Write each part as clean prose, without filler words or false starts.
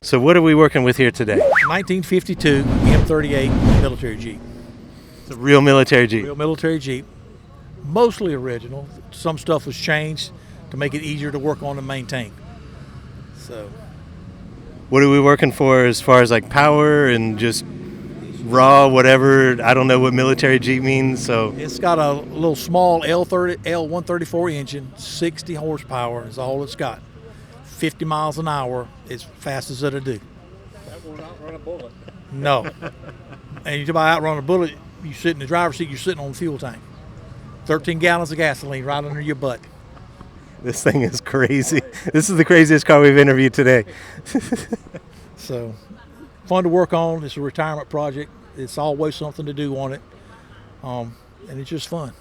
So what are we working with here today? 1952 M38 Military Jeep. It's a real military Jeep. Real military Jeep. Mostly original. Some stuff was changed to make it easier to work on and maintain. So, what are we working for as far as like power and just raw whatever? I don't know what military Jeep means, so. it's got a little small L134 engine, 60 horsepower is all it's got. 50 miles an hour as fast as it'll do. That won't outrun a bullet. No. And you talk about outrun a bullet, you sit in the driver's seat, you're sitting on the fuel tank. 13 gallons of gasoline right under your butt. This thing is crazy. This is the craziest car we've interviewed today. So, fun to work on. It's a retirement project. It's always something to do on it. And it's just fun.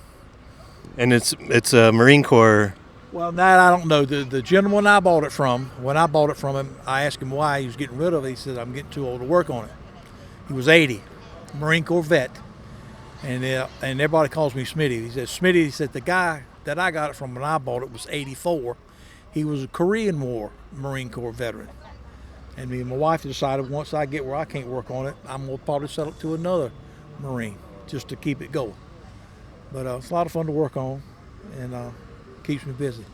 And it's a Marine Corps. Well, that I don't know. The gentleman I bought it from, when I bought it from him, I asked him why he was getting rid of it. He said, I'm getting too old to work on it. He was 80, Marine Corps vet. And everybody calls me Smitty. He said, Smitty, he said, the guy that I got it from when I bought it was 84. He was a Korean War Marine Corps veteran. And me and my wife decided once I get where I can't work on it, I'm going to probably sell it to another Marine just to keep it going. But it's a lot of fun to work on and keeps me busy.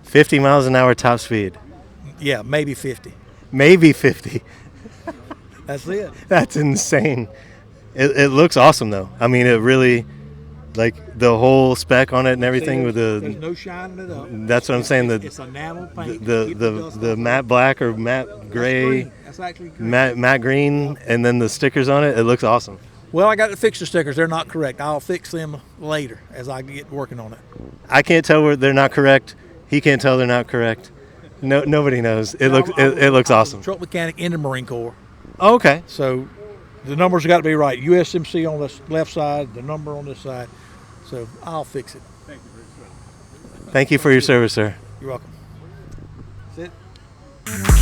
50 miles an hour top speed. Yeah, maybe 50. Maybe 50. That's it. That's insane. It looks awesome though. I mean, it really, like the whole spec on it and everything with There's the. no shining it up. That's what I'm saying. It's enamel paint. The matte black or matte gray, That's actually green. matte green, and then the stickers on it. It looks awesome. Well, I got to fix the stickers. They're not correct. I'll fix them later as I get working on it. I can't tell where they're not correct. He can't tell they're not correct. No, nobody knows. It looks awesome. Truck mechanic in the Marine Corps. Oh, okay. So the numbers got to be right. USMC on the left side, the number on this side. So I'll fix it. Thank you very much. Thank you for your service, sir. You're welcome. That's it.